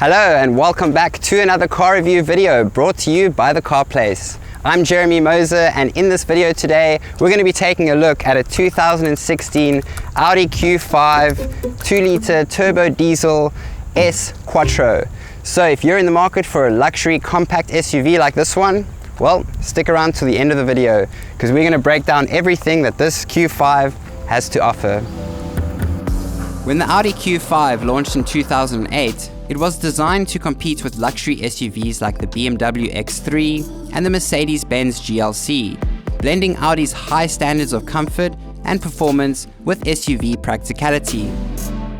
Hello and welcome back to another car review video brought to you by The Car Place. I'm Jeremy Moser, and in this video today we're going to be taking a look at a 2016 Audi Q5 2-litre turbo diesel S Quattro. So if you're in the market for a luxury compact SUV like this one, well, stick around to the end of the video because we're going to break down everything that this Q5 has to offer. When the Audi Q5 launched in 2008, it was designed to compete with luxury SUVs like the BMW X3 and the Mercedes-Benz GLC, blending Audi's high standards of comfort and performance with SUV practicality.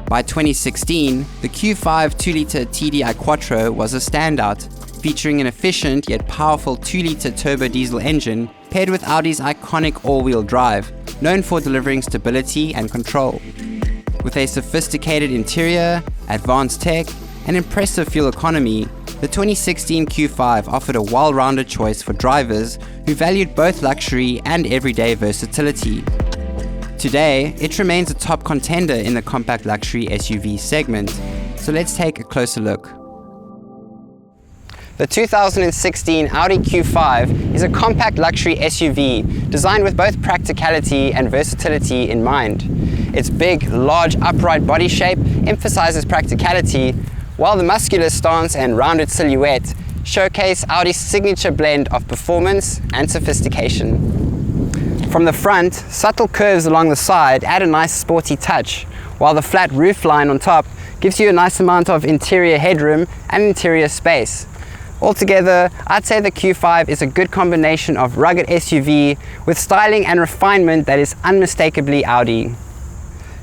By 2016, the Q5 2-litre TDI Quattro was a standout, featuring an efficient yet powerful 2-litre turbodiesel engine paired with Audi's iconic all-wheel drive, known for delivering stability and control. With a sophisticated interior, advanced tech, and impressive fuel economy, the 2016 Q5 offered a well-rounded choice for drivers who valued both luxury and everyday versatility. Today, it remains a top contender in the compact luxury SUV segment, so let's take a closer look. The 2016 Audi Q5 is a compact luxury SUV designed with both practicality and versatility in mind. Its big, large, upright body shape emphasizes practicality, while the muscular stance and rounded silhouette showcase Audi's signature blend of performance and sophistication. From the front, subtle curves along the side add a nice sporty touch, while the flat roof line on top gives you a nice amount of interior headroom and interior space. Altogether, I'd say the Q5 is a good combination of rugged SUV with styling and refinement that is unmistakably Audi.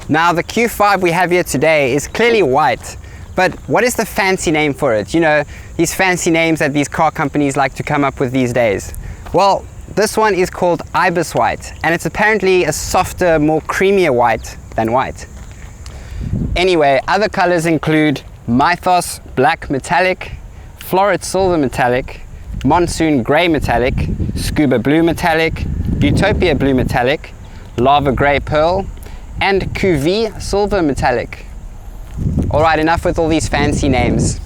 Now, the Q5 we have here today is clearly white, but what is the fancy name for it? You know, these fancy names that these car companies like to come up with these days. Well, this one is called Ibis White, and it's apparently a softer, more creamier white than white. Anyway, other colors include Mythos Black Metallic, Florid Silver Metallic, Monsoon Grey Metallic, Scuba Blue Metallic, Utopia Blue Metallic, Lava Grey Pearl, and QV Silver Metallic. Alright, enough with all these fancy names.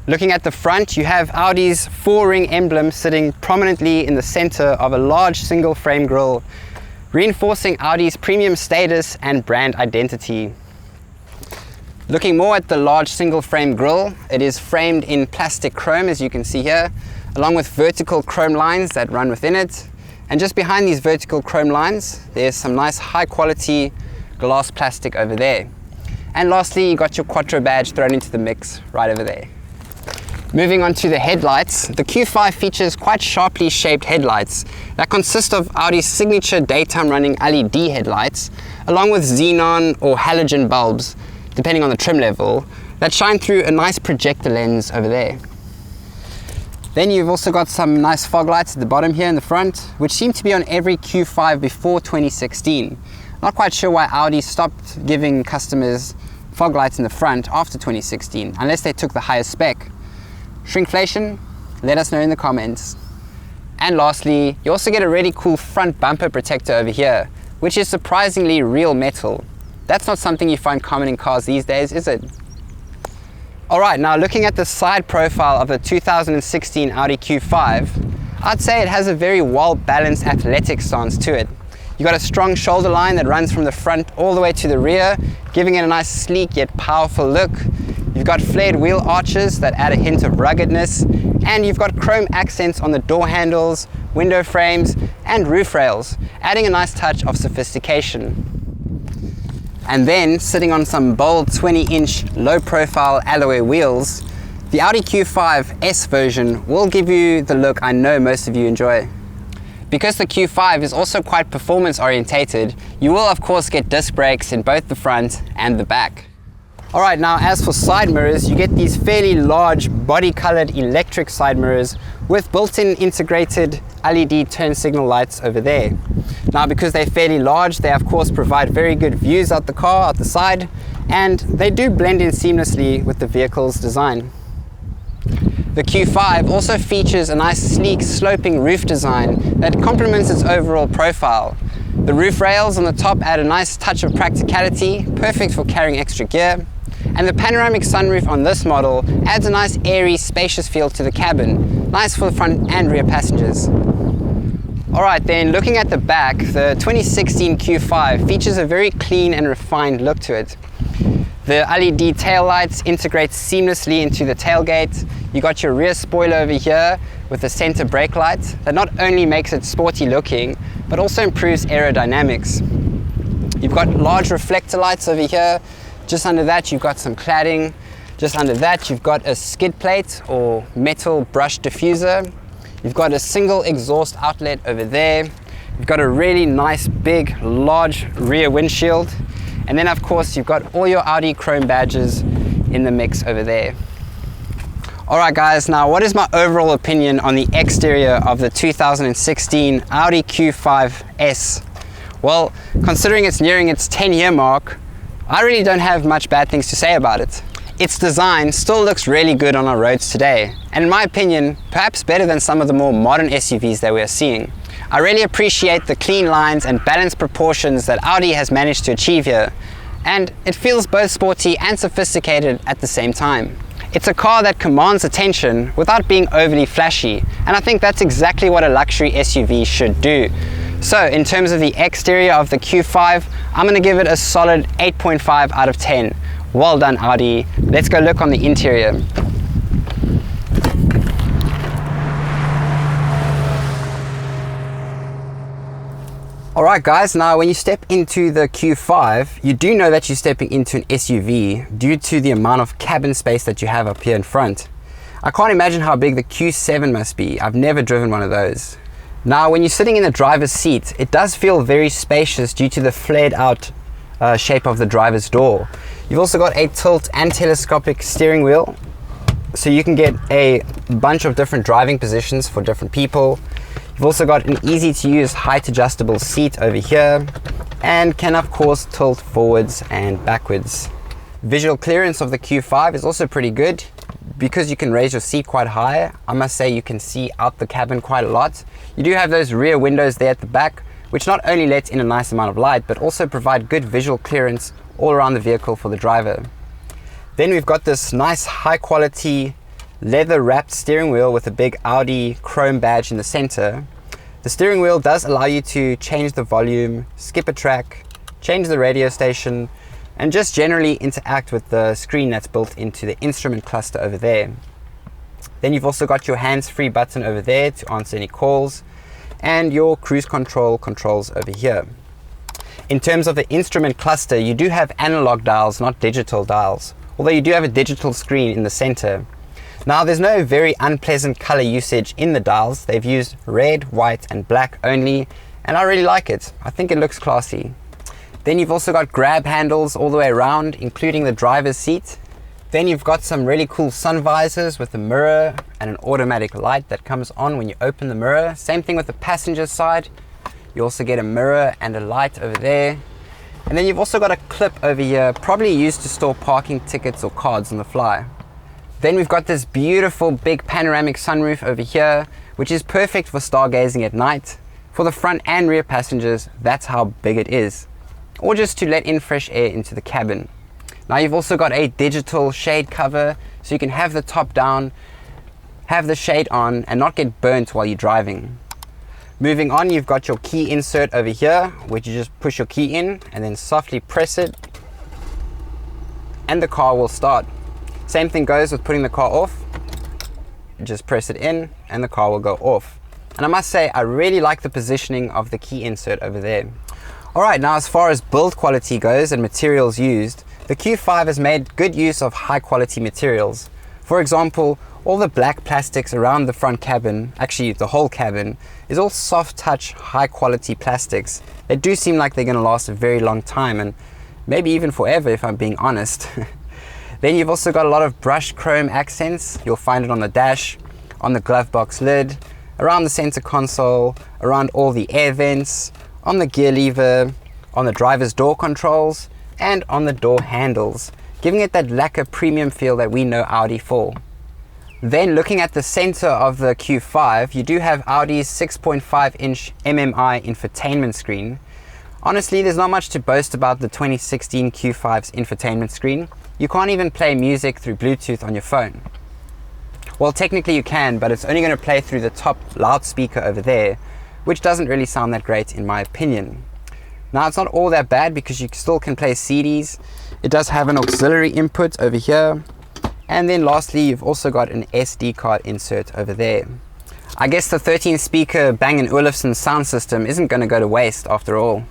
Looking at the front, you have Audi's 4-ring emblem sitting prominently in the center of a large single frame grille, reinforcing Audi's premium status and brand identity. Looking more at the large single frame grille, it is framed in plastic chrome, as you can see here, along with vertical chrome lines that run within it. And just behind these vertical chrome lines, there's some nice high quality glass plastic over there. And lastly, you got your Quattro badge thrown into the mix right over there. Moving on to the headlights, the Q5 features quite sharply shaped headlights that consist of Audi's signature daytime running LED headlights, along with xenon or halogen bulbs, depending on the trim level, that shine through a nice projector lens over there. Then you've also got some nice fog lights at the bottom here in the front, which seem to be on every Q5 before 2016. Not quite sure why Audi stopped giving customers fog lights in the front after 2016, unless they took the highest spec. Shrinkflation? Let us know in the comments. And lastly, you also get a really cool front bumper protector over here, which is surprisingly real metal. That's not something you find common in cars these days, is it? Alright, now looking at the side profile of the 2016 Audi Q5, I'd say it has a very well-balanced athletic stance to it. You've got a strong shoulder line that runs from the front all the way to the rear, giving it a nice sleek yet powerful look. You've got flared wheel arches that add a hint of ruggedness, and you've got chrome accents on the door handles, window frames, and roof rails, adding a nice touch of sophistication. And then, sitting on some bold 20-inch low-profile alloy wheels, the Audi Q5 S version will give you the look I know most of you enjoy. Because the Q5 is also quite performance-orientated, you will of course get disc brakes in both the front and the back. Alright, now as for side mirrors, you get these fairly large body-colored electric side mirrors with built-in integrated LED turn signal lights over there. Now because they're fairly large, they of course provide very good views out the car, out the side, and they do blend in seamlessly with the vehicle's design. The Q5 also features a nice sleek sloping roof design that complements its overall profile. The roof rails on the top add a nice touch of practicality, perfect for carrying extra gear. And the panoramic sunroof on this model adds a nice airy, spacious feel to the cabin, nice for the front and rear passengers. Alright then, looking at the back, the 2016 Q5 features a very clean and refined look to it. The LED taillights integrate seamlessly into the tailgate. You got your rear spoiler over here with the center brake light that not only makes it sporty looking, but also improves aerodynamics. You've got large reflector lights over here. Just under that you've got some cladding. Just under that you've got a skid plate or metal brush diffuser. You've got a single exhaust outlet over there. You've got a really nice big large rear windshield. And then of course you've got all your Audi chrome badges in the mix over there. Alright guys, now what is my overall opinion on the exterior of the 2016 Audi Q5S? Well, considering it's nearing its 10-year mark, I really don't have much bad things to say about it. Its design still looks really good on our roads today, and in my opinion, perhaps better than some of the more modern SUVs that we are seeing. I really appreciate the clean lines and balanced proportions that Audi has managed to achieve here, and it feels both sporty and sophisticated at the same time. It's a car that commands attention without being overly flashy, and I think that's exactly what a luxury SUV should do. So in terms of the exterior of the Q5, I'm going to give it a solid 8.5 out of 10. Well done Audi. Let's go look on the interior. Alright guys, now when you step into the Q5, you do know that you're stepping into an SUV due to the amount of cabin space that you have up here in front. I can't imagine how big the Q7 must be. I've never driven one of those. Now when you're sitting in the driver's seat, it does feel very spacious due to the flared out shape of the driver's door. You've also got a tilt and telescopic steering wheel, so you can get a bunch of different driving positions for different people. You've also got an easy to use height adjustable seat over here, and can of course tilt forwards and backwards. Visual clearance of the Q5 is also pretty good. Because you can raise your seat quite high, I must say you can see out the cabin quite a lot. You do have those rear windows there at the back, which not only lets in a nice amount of light, but also provide good visual clearance all around the vehicle for the driver. Then we've got this nice high quality leather wrapped steering wheel with a big Audi chrome badge in the center. The steering wheel does allow you to change the volume, skip a track, change the radio station, and just generally interact with the screen that's built into the instrument cluster over there. Then you've also got your hands-free button over there to answer any calls, and your cruise control controls over here. In terms of the instrument cluster, you do have analog dials, not digital dials, although you do have a digital screen in the center. Now there's no very unpleasant color usage in the dials. They've used red, white and black only, and I really like it. I think it looks classy. Then you've also got grab handles all the way around, including the driver's seat. Then you've got some really cool sun visors with a mirror and an automatic light that comes on when you open the mirror. Same thing with the passenger side. You also get a mirror and a light over there. And then you've also got a clip over here, probably used to store parking tickets or cards on the fly. Then we've got this beautiful big panoramic sunroof over here, which is perfect for stargazing at night. For the front and rear passengers, that's how big it is. Or just to let in fresh air into the cabin. Now you've also got a digital shade cover, so you can have the top down, have the shade on, and not get burnt while you're driving. Moving on, you've got your key insert over here, which you just push your key in and then softly press it, and the car will start. Same thing goes with putting the car off. Just press it in and the car will go off. And I must say, I really like the positioning of the key insert over there. Alright, now as far as build quality goes and materials used, the Q5 has made good use of high quality materials. For example, all the black plastics around the front cabin, actually the whole cabin, is all soft touch, high quality plastics. They do seem like they're going to last a very long time, and maybe even forever if I'm being honest. Then you've also got a lot of brushed chrome accents. You'll find it on the dash, on the glove box lid, around the center console, around all the air vents, on the gear lever, on the driver's door controls, and on the door handles, giving it that lacquer premium feel that we know Audi for. Then looking at the center of the Q5, you do have Audi's 6.5-inch MMI infotainment screen. Honestly, there's not much to boast about the 2016 Q5's infotainment screen. you can't even play music through Bluetooth on your phone. Well, technically you can, but it's only going to play through the top loudspeaker over there, which doesn't really sound that great in my opinion. Now, it's not all that bad because you still can play CDs. It does have an auxiliary input over here. And then lastly, you've also got an SD card insert over there. I guess the 13 speaker Bang & Olufsen sound system isn't going to go to waste after all.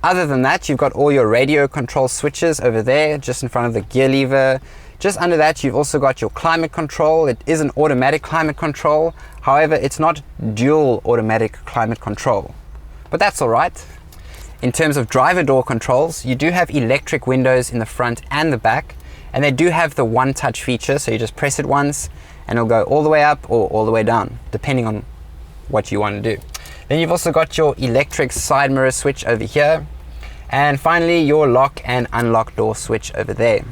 Other than that, you've got all your radio control switches over there, just in front of the gear lever. Just under that, you've also got your climate control. It is an automatic climate control. However, it's not dual automatic climate control, but that's all right. In terms of driver door controls, you do have electric windows in the front and the back, and they do have the one touch feature, so you just press it once and it'll go all the way up or all the way down, depending on what you want to do. Then you've also got your electric side mirror switch over here, and finally your lock and unlock door switch over there.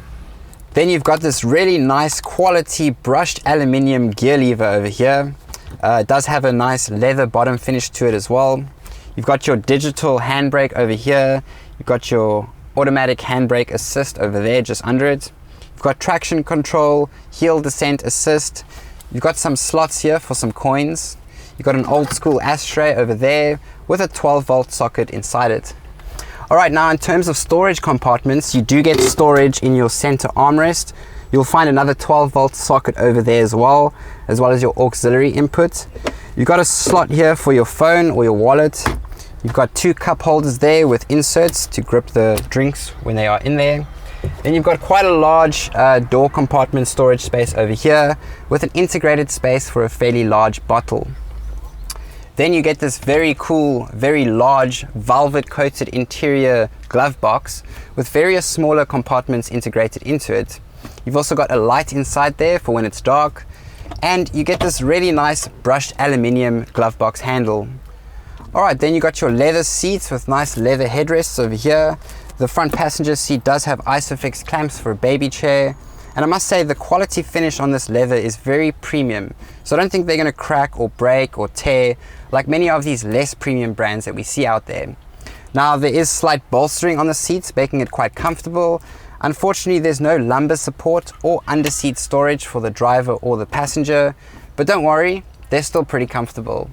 Then you've got this really nice quality brushed aluminium gear lever over here. It does have a nice leather bottom finish to it as well. You've got your digital handbrake over here. You've got your automatic handbrake assist over there just under it. You've got traction control, heel descent assist. You've got some slots here for some coins. You've got an old school ashtray over there with a 12-volt socket inside it. Alright, now in terms of storage compartments, you do get storage in your center armrest. You'll find another 12-volt socket over there as well as your auxiliary input. You've got a slot here for your phone or your wallet. You've got two cup holders there with inserts to grip the drinks when they are in there. Then you've got quite a large door compartment storage space over here with an integrated space for a fairly large bottle. Then you get this very cool, very large velvet coated interior glove box with various smaller compartments integrated into it. You've also got a light inside there for when it's dark, and you get this really nice brushed aluminium glove box handle. Alright, then you got your leather seats with nice leather headrests over here. The front passenger seat does have ISOFIX clamps for a baby chair, and I must say the quality finish on this leather is very premium, so I don't think they're going to crack or break or tear like many of these less premium brands that we see out there. Now, there is slight bolstering on the seats, making it quite comfortable. Unfortunately, there's no lumbar support or under-seat storage for the driver or the passenger, but don't worry, they're still pretty comfortable.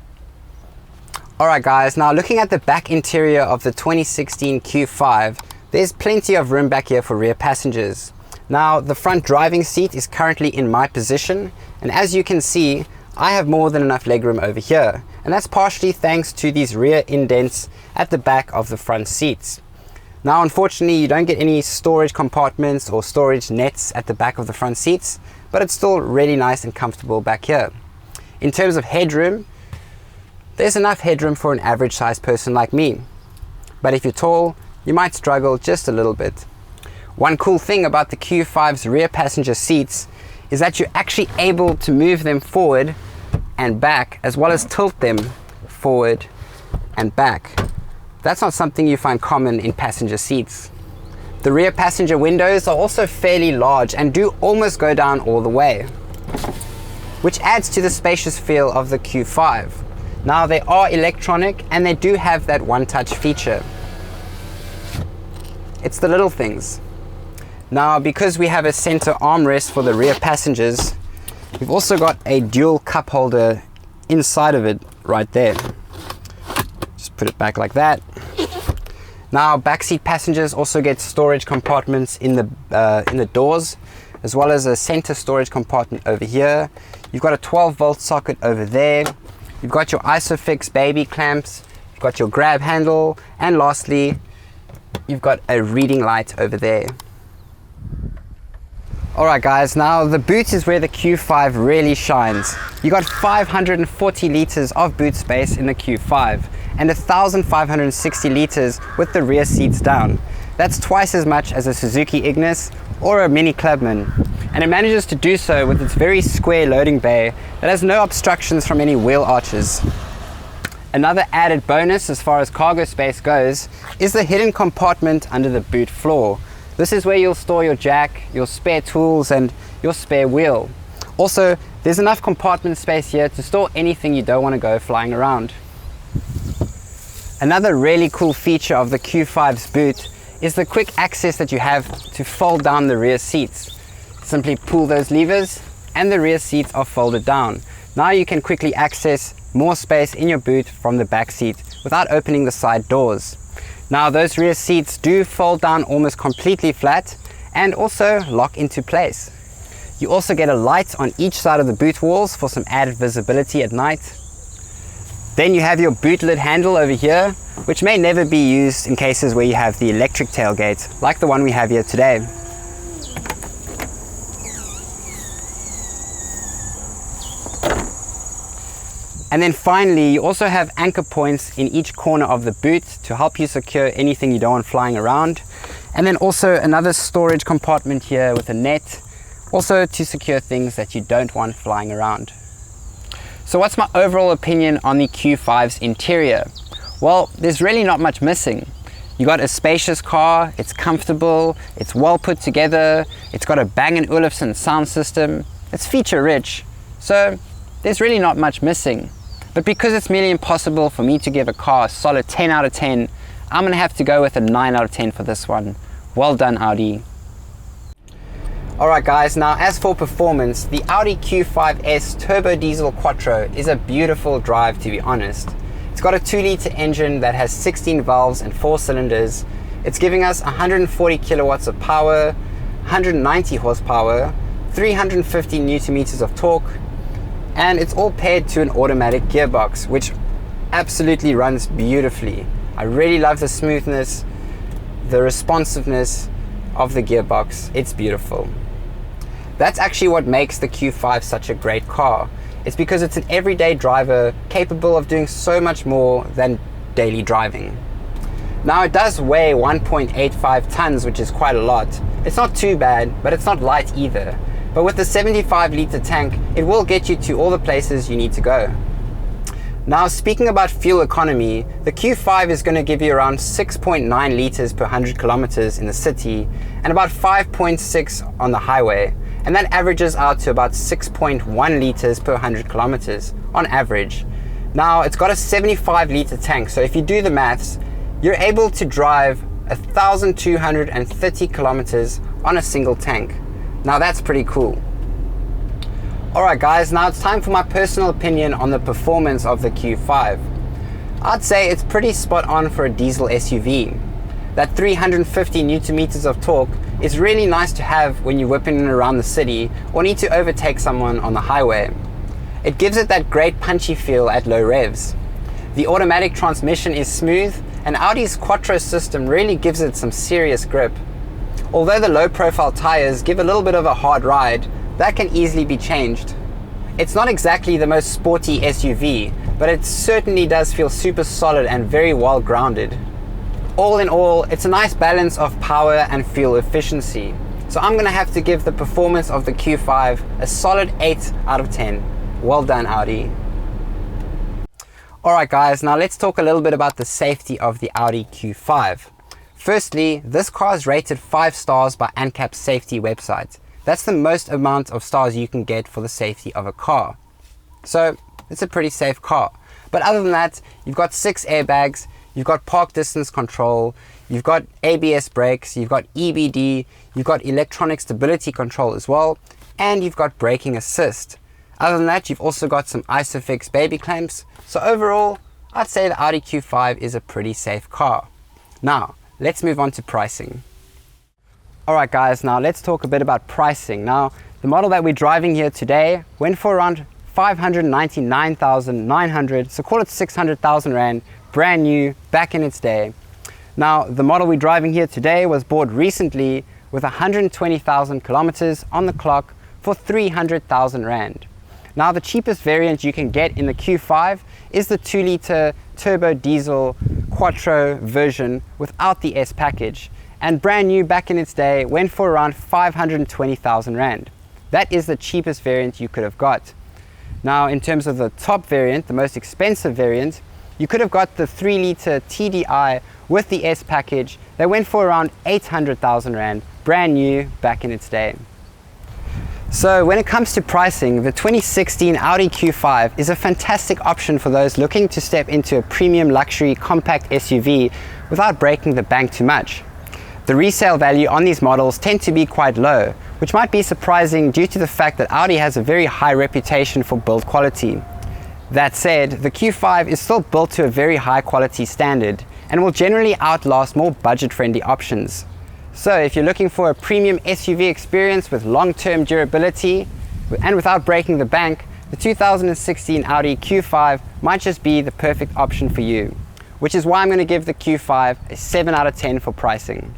Alright guys, now looking at the back interior of the 2016 Q5, there's plenty of room back here for rear passengers. Now, the front driving seat is currently in my position, and as you can see, I have more than enough legroom over here, and that's partially thanks to these rear indents at the back of the front seats. Now, unfortunately, you don't get any storage compartments or storage nets at the back of the front seats, but it's still really nice and comfortable back here. In terms of headroom, there's enough headroom for an average sized person like me. But if you're tall, you might struggle just a little bit. One cool thing about the Q5's rear passenger seats is that you're actually able to move them forward and back, as well as tilt them forward and back. That's not something you find common in passenger seats. The rear passenger windows are also fairly large and do almost go down all the way, which adds to the spacious feel of the Q5. Now, they are electronic and they do have that one-touch feature. It's the little things. Now, because we have a center armrest for the rear passengers, we've also got a dual cup holder inside of it right there. Just put it back like that. Now, backseat passengers also get storage compartments in the doors, as well as a center storage compartment over here. You've got a 12-volt socket over there. You've got your ISOFIX baby clamps. You've got your grab handle, and lastly, you've got a reading light over there. Alright guys, now the boot is where the Q5 really shines. You got 540 liters of boot space in the Q5 and 1,560 liters with the rear seats down. That's twice as much as a Suzuki Ignis or a Mini Clubman, and it manages to do so with its very square loading bay that has no obstructions from any wheel arches. Another added bonus as far as cargo space goes is the hidden compartment under the boot floor. This is where you'll store your jack, your spare tools, and your spare wheel. Also, there's enough compartment space here to store anything you don't want to go flying around. Another really cool feature of the Q5's boot is the quick access that you have to fold down the rear seats. Simply pull those levers and the rear seats are folded down. Now you can quickly access more space in your boot from the back seat without opening the side doors. Now those rear seats do fold down almost completely flat and also lock into place. You also get a light on each side of the boot walls for some added visibility at night. Then you have your boot lid handle over here, which may never be used in cases where you have the electric tailgate, like the one we have here today. And then finally, you also have anchor points in each corner of the boot to help you secure anything you don't want flying around. And then also another storage compartment here with a net, also to secure things that you don't want flying around. So what's my overall opinion on the Q5's interior? Well, there's really not much missing. You got a spacious car, it's comfortable, it's well put together, it's got a Bang & Olufsen sound system, it's feature rich, so there's really not much missing. But because it's nearly impossible for me to give a car a solid 10 out of 10, I'm gonna have to go with a 9 out of 10 for this one. Well done, Audi. Alright guys, now as for performance, the Audi Q5S turbo diesel Quattro is a beautiful drive, to be honest. It's got a 2-litre engine that has 16 valves and 4 cylinders. It's giving us 140 kilowatts of power, 190 horsepower, 350 newton meters of torque, and it's all paired to an automatic gearbox, which absolutely runs beautifully. I really love the smoothness, the responsiveness of the gearbox. It's beautiful. That's actually what makes the Q5 such a great car. It's because it's an everyday driver capable of doing so much more than daily driving. Now it does weigh 1.85 tons, which is quite a lot. It's not too bad, but it's not light either. But with the 75-litre tank, it will get you to all the places you need to go. Now speaking about fuel economy, the Q5 is going to give you around 6.9 litres per 100 kilometers in the city and about 5.6 on the highway. And that averages out to about 6.1 litres per 100 kilometers on average. Now it's got a 75-litre tank, so if you do the maths, you're able to drive 1,230 kilometers on a single tank. Now that's pretty cool. Alright guys, now it's time for my personal opinion on the performance of the Q5. I'd say it's pretty spot on for a diesel SUV. That 350 newton meters of torque is really nice to have when you're whipping around the city or need to overtake someone on the highway. It gives it that great punchy feel at low revs. The automatic transmission is smooth, and Audi's Quattro system really gives it some serious grip. Although the low profile tires give a little bit of a hard ride, that can easily be changed. It's not exactly the most sporty SUV, but it certainly does feel super solid and very well grounded. All in all, it's a nice balance of power and fuel efficiency. So I'm gonna have to give the performance of the Q5 a solid 8 out of 10. Well done, Audi. Alright guys, now let's talk a little bit about the safety of the Audi Q5. Firstly, this car is rated 5 stars by ANCAP's safety website. That's the most amount of stars you can get for the safety of a car. So it's a pretty safe car. But other than that, you've got 6 airbags, you've got park distance control, you've got ABS brakes, you've got EBD, you've got electronic stability control as well, and you've got braking assist. Other than that, you've also got some ISOFIX baby clamps. So overall, I'd say the Audi Q5 is a pretty safe car. Now, let's move on to pricing. Alright guys, now let's talk a bit about pricing. Now, the model that we're driving here today went for around 599,900, so call it 600,000 Rand, brand new, back in its day. Now, the model we're driving here today was bought recently with 120,000 kilometers on the clock for 300,000 Rand. Now, the cheapest variant you can get in the Q5 is the 2-litre turbo diesel Quattro version without the S package. And brand new back in its day went for around 520,000 Rand. That is the cheapest variant you could have got. Now, in terms of the top variant, the most expensive variant, you could have got the 3-litre TDI with the S package that went for around 800,000 Rand, brand new back in its day. So when it comes to pricing, the 2016 Audi Q5 is a fantastic option for those looking to step into a premium luxury compact SUV without breaking the bank too much. The resale value on these models tend to be quite low, which might be surprising due to the fact that Audi has a very high reputation for build quality. That said, the Q5 is still built to a very high quality standard and will generally outlast more budget-friendly options. So if you're looking for a premium SUV experience with long-term durability and without breaking the bank, the 2016 Audi Q5 might just be the perfect option for you, which is why I'm going to give the Q5 a 7 out of 10 for pricing.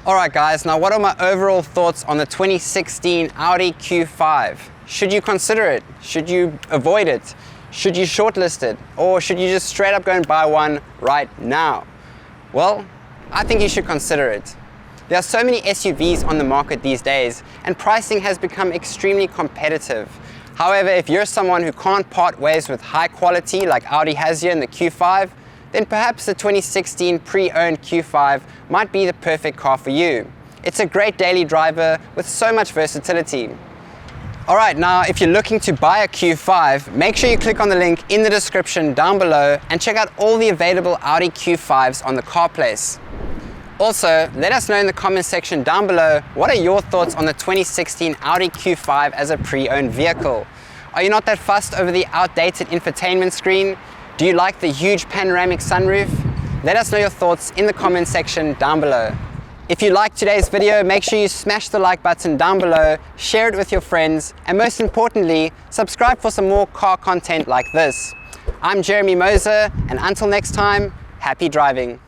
Alright guys, now what are my overall thoughts on the 2016 Audi Q5? Should you consider it? Should you avoid it? Should you shortlist it? Or should you just straight up go and buy one right now? Well, I think you should consider it. There are so many SUVs on the market these days, and pricing has become extremely competitive. However, if you're someone who can't part ways with high quality like Audi has here in the Q5, then perhaps the 2016 pre-owned Q5 might be the perfect car for you. It's a great daily driver with so much versatility. Alright, now if you're looking to buy a Q5, make sure you click on the link in the description down below and check out all the available Audi Q5s on the car place. Also, let us know in the comment section down below, what are your thoughts on the 2016 Audi Q5 as a pre-owned vehicle? Are you not that fussed over the outdated infotainment screen? Do you like the huge panoramic sunroof? Let us know your thoughts in the comment section down below. If you liked today's video, make sure you smash the like button down below, share it with your friends, and most importantly, subscribe for some more car content like this. I'm Jeremy Moser, and until next time, happy driving.